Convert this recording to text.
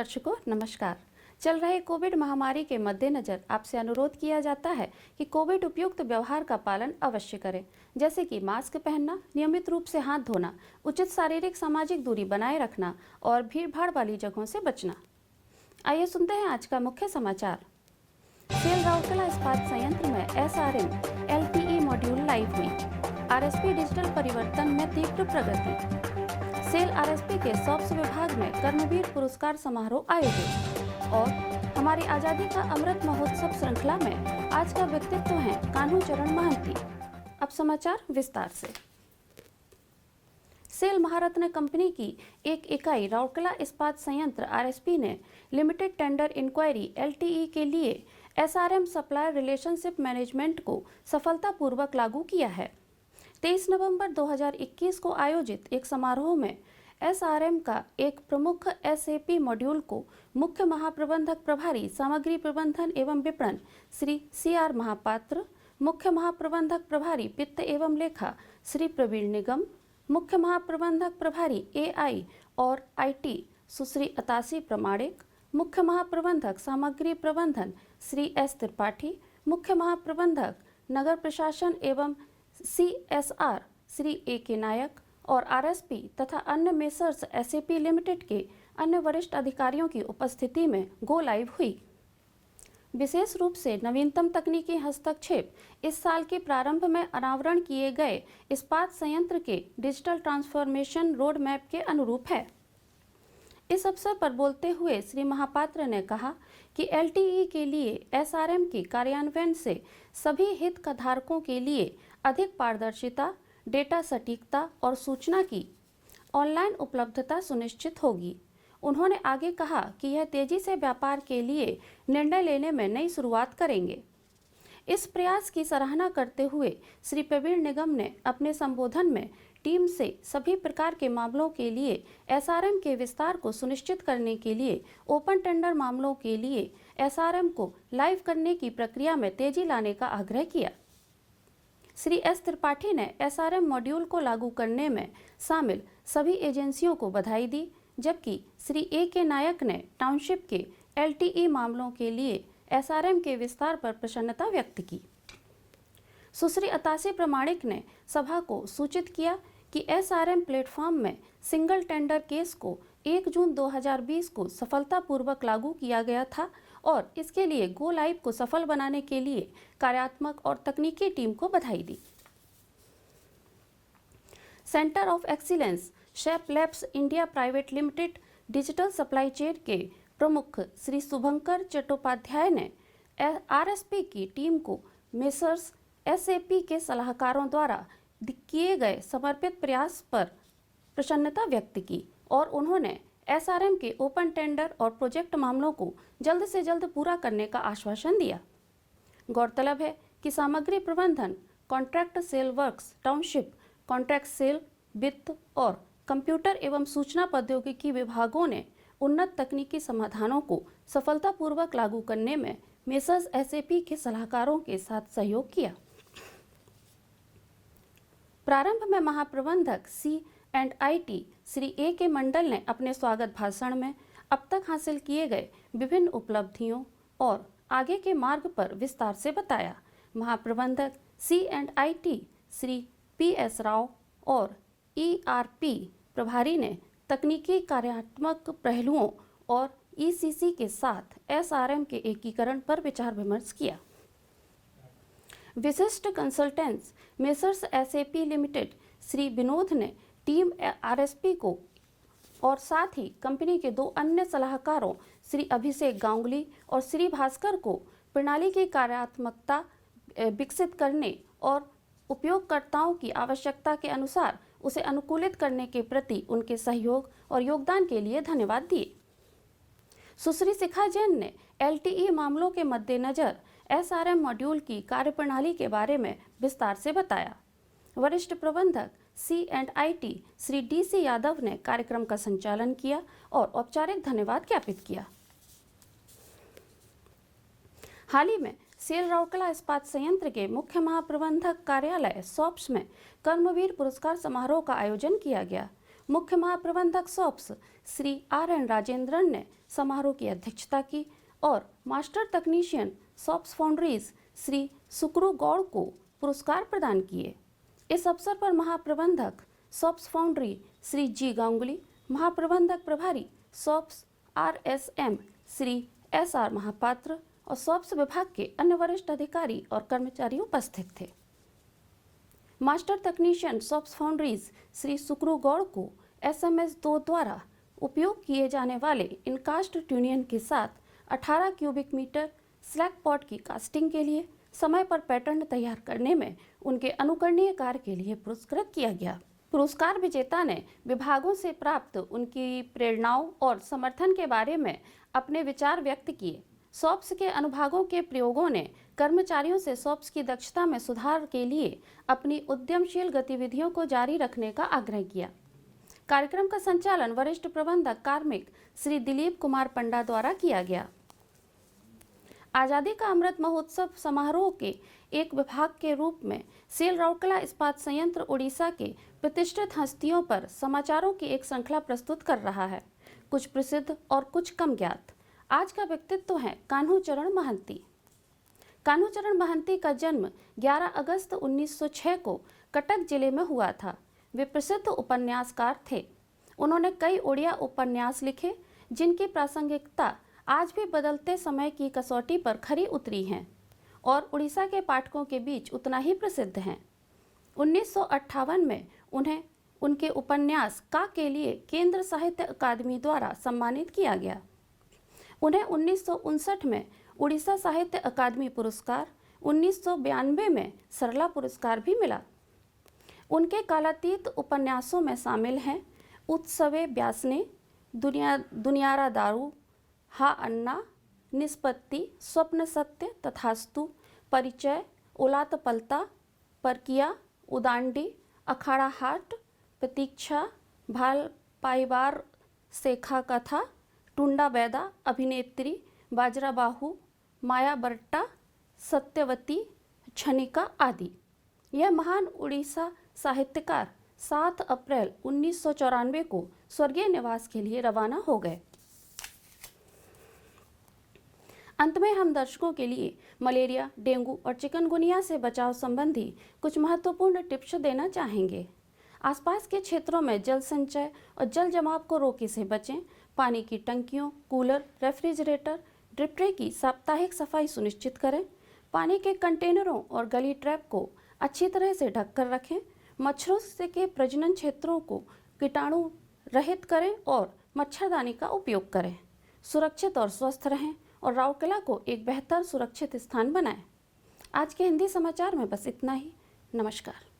दर्शकों नमस्कार। चल रहे कोविड महामारी के मद्देनजर आपसे अनुरोध किया जाता है कि कोविड उपयुक्त व्यवहार का पालन अवश्य करें, जैसे कि मास्क पहनना, नियमित रूप से हाथ धोना, उचित शारीरिक सामाजिक दूरी बनाए रखना और भीड़-भाड़ वाली जगहों से बचना। आइए सुनते हैं आज का मुख्य समाचार। सेल राउरकेला इस्पात संयंत्र में SRM LTE मॉड्यूल लाइव हुई। RSP डिजिटल परिवर्तन में तीव्र प्रगति। सेल RSP के सॉप्स विभाग में कर्मवीर पुरस्कार समारोह आयोजित। और हमारी आजादी का अमृत महोत्सव श्रृंखला में आज का व्यक्तित्व है कान्हू चरण महंती। अब समाचार विस्तार से। सेल महारत्न कंपनी की एक इकाई राउरकेला इस्पात संयंत्र RSP ने लिमिटेड टेंडर इंक्वायरी LTE के लिए SRM सप्लायर रिलेशनशिप मैनेजमेंट को सफलतापूर्वक लागू किया है। 23 नवंबर 2021 को आयोजित एक समारोह में SRM का एक प्रमुख SAP मॉड्यूल को मुख्य महाप्रबंधक प्रभारी सामग्री प्रबंधन एवं विपणन श्री CR महापात्र, मुख्य महाप्रबंधक प्रभारी वित्त एवं लेखा श्री प्रवीण निगम, मुख्य महाप्रबंधक प्रभारी AI और IT सुश्री अतासी प्रमाणिक, मुख्य महाप्रबंधक सामग्री प्रबंधन श्री S त्रिपाठी, मुख्य महाप्रबंधक नगर प्रशासन एवं CSR श्री AK नायक और RSP तथा अन्य मेसर्स SAP लिमिटेड के अन्य वरिष्ठ अधिकारियों की उपस्थिति में गो लाइव हुई। विशेष रूप से नवीनतम तकनीकी हस्तक्षेप इस साल के प्रारंभ में अनावरण किए गए इस्पात संयंत्र के डिजिटल ट्रांसफॉर्मेशन रोड मैप के अनुरूप है। इस अवसर पर बोलते हुए श्री महापात्र ने कहा कि LTE के लिए SRM के कार्यान्वयन से सभी हितधारकों के लिए अधिक पारदर्शिता, डेटा सटीकता और सूचना की ऑनलाइन उपलब्धता सुनिश्चित होगी। उन्होंने आगे कहा कि यह तेजी से व्यापार के लिए निर्णय लेने में नई शुरुआत करेंगे। इस प्रयास की सराहना करते हुए श्री प्रवीण निगम ने अपने संबोधन में टीम से सभी प्रकार के मामलों के लिए SRM के विस्तार को सुनिश्चित करने के लिए ओपन टेंडर मामलों के लिए SRM को लाइव करने की प्रक्रिया में तेजी लाने का आग्रह किया। श्री S त्रिपाठी ने SRM मॉड्यूल को लागू करने में शामिल सभी एजेंसियों को बधाई दी, जबकि श्री AK नायक ने टाउनशिप के LTE मामलों के लिए SRM के विस्तार पर प्रसन्नता व्यक्त की। सुश्री अतासी प्रमाणिक ने सभा को सूचित किया कि SRM प्लेटफॉर्म में सिंगल टेंडर केस को 1 जून 2020 को सफलतापूर्वक लागू किया गया था और इसके लिए गो लाइव को सफल बनाने के लिए कार्यात्मक और तकनीकी टीम को बधाई दी। Centre of excellence Shape Labs India private limited digital supply chain के प्रमुख श्री शुभंकर चट्टोपाध्याय ने RSP की टीम को मेसर्स SAP के सलाहकारों द्वारा किए गए समर्पित प्रयास पर प्रसन्नता व्यक्त की और उन्होंने SRM के ओपन टेंडर और प्रोजेक्ट मामलों को जल्द से जल्द पूरा करने का आश्वासन दिया। गौरतलब है कि सामग्री प्रबंधन, contract cell works, township, contract cell, वित्त और कंप्यूटर एवं सूचना प्रौद्योगिकी विभागों ने उन्नत तकनीकी समाधानों को सफलतापूर्वक लागू करने में मेसर्स SAP के सलाहकारों के साथ सहयोग किया। प्रारंभ में महाप्रबंधक C&IT श्री AK मंडल ने अपने स्वागत भाषण में अब तक हासिल किए गए विभिन्न उपलब्धियों और आगे के मार्ग पर विस्तार से बताया। महाप्रबंधक C&IT श्री PS राव और ERP प्रभारी ने तकनीकी कार्यात्मक पहलुओं और ECC के साथ SRM के एकीकरण पर विचार विमर्श किया। विशिष्ट consultants messrs SAP limited Shri Vinod ने टीम RSP को और साथ ही कंपनी के 2 अन्य सलाहकारों श्री अभिषेक गांगुली और श्री भास्कर को प्रणाली की कार्यात्मकता विकसित करने और उपयोगकर्ताओं की आवश्यकता के अनुसार उसे अनुकूलित करने के प्रति उनके सहयोग और योगदान के लिए धन्यवाद दिए। सुश्री शिखा जैन ने LTE मामलों के मद्देनजर SRM मॉड्यूल की कार्यप्रणाली के बारे में विस्तार से बताया। वरिष्ठ प्रबंधक C&IT श्री DC यादव ने कार्यक्रम का संचालन किया और औपचारिक धन्यवाद ज्ञापित किया। हाल ही में सेल राउरकेला इस्पात संयंत्र के मुख्य महाप्रबंधक कार्यालय सॉप्स में कर्मवीर पुरस्कार समारोह का आयोजन किया गया। मुख्य महाप्रबंधक सॉप्स श्री RN राजेंद्रन ने समारोह की अध्यक्षता की और master technician shops foundries Shri Sukru Gaur को पुरस्कार प्रदान किए। इस अवसर पर महाप्रबंधक shops foundry Shri G Ganguly, महाप्रबंधक प्रभारी shops RSM Shri SR Mahapatra और सॉप्स विभाग के अन्य वरिष्ठ अधिकारी और कर्मचारी उपस्थित थे। Master technician shops foundries Shri Sukru Gaur को SMS 2 द्वारा उपयोग किए जाने वाले इनकास्ट ट्यूनियन के साथ 18 क्यूबिक मीटर स्लैक पॉट की कास्टिंग के लिए समय पर पैटर्न तैयार करने में उनके अनुकरणीय कार्य के लिए पुरस्कृत किया गया। पुरस्कार विजेता ने विभागों से प्राप्त उनकी प्रेरणाओं और समर्थन के बारे में अपने विचार व्यक्त किए। सॉप्स के अनुभागों के प्रयोगों ने कर्मचारियों से सॉप्स की दक्षता में सुधार के लिए अपनी उद्यमशील गतिविधियों को जारी रखने का आग्रह किया। कार्यक्रम का संचालन वरिष्ठ प्रबंधक कार्मिक श्री दिलीप कुमार पंडा द्वारा किया गया। आज़ादी का अमृत महोत्सव समारोह के एक विभाग के रूप में सेल राउरकेला इस्पात संयंत्र उड़ीसा के प्रतिष्ठित हस्तियों पर समाचारों की एक श्रृंखला प्रस्तुत कर रहा है, कुछ प्रसिद्ध और कुछ कम ज्ञात। आज का व्यक्तित्व है कान्हू चरण महंती। कान्हू चरण महंती का जन्म 11 अगस्त 1906 को कटक जिले में हुआ था। वे प्रसिद्ध उपन्यासकार थे। उन्होंने कई उड़िया उपन्यास लिखे जिनकी प्रासंगिकता आज भी बदलते समय की कसौटी पर खरी उतरी हैं और उड़ीसा के पाठकों के बीच उतना ही प्रसिद्ध हैं। 1958 में उन्हें उनके उपन्यास का के लिए केंद्र साहित्य अकादमी द्वारा सम्मानित किया गया। उन्हें 1959 में उड़ीसा साहित्य अकादमी पुरस्कार, 1992 में सरला पुरस्कार भी मिला। उनके कालातीत उपन्यासों में शामिल हैं उत्सवे ब्यासने, दुनियारा दारू, हा अन्ना, निष्पत्ति, स्वप्न सत्य, तथास्तु, परिचय, उलात पलता, परकिया, उदांडी, अखाड़ा हाट, प्रतीक्षा, भाल पाईवार, सेखा कथा, टुंडा बैदा, अभिनेत्री, बाजरा बाहू, माया बट्टा, सत्यवती, छनिका आदि। यह महान उड़ीसा साहित्यकार 7 अप्रैल 1994 को स्वर्गीय निवास के लिए रवाना हो गए। अंत में हम दर्शकों के लिए मलेरिया, डेंगू और चिकनगुनिया से बचाव संबंधी कुछ महत्वपूर्ण टिप्स देना चाहेंगे। आसपास के क्षेत्रों में जल संचय और जल जमाव को रोकने से बचें। पानी की टंकियों, कूलर, रेफ्रिजरेटर, ड्रिप ट्रे की साप्ताहिक सफाई सुनिश्चित करें। पानी के कंटेनरों और गली ट्रैप को अच्छी तरह से ढक कर रखें। मच्छरों से के प्रजनन क्षेत्रों को कीटाणु रहित करें और मच्छरदानी का उपयोग करें। सुरक्षित और स्वस्थ रहें और राउरकेला को एक बेहतर सुरक्षित स्थान बनाएं। आज के हिंदी समाचार में बस इतना ही। नमस्कार।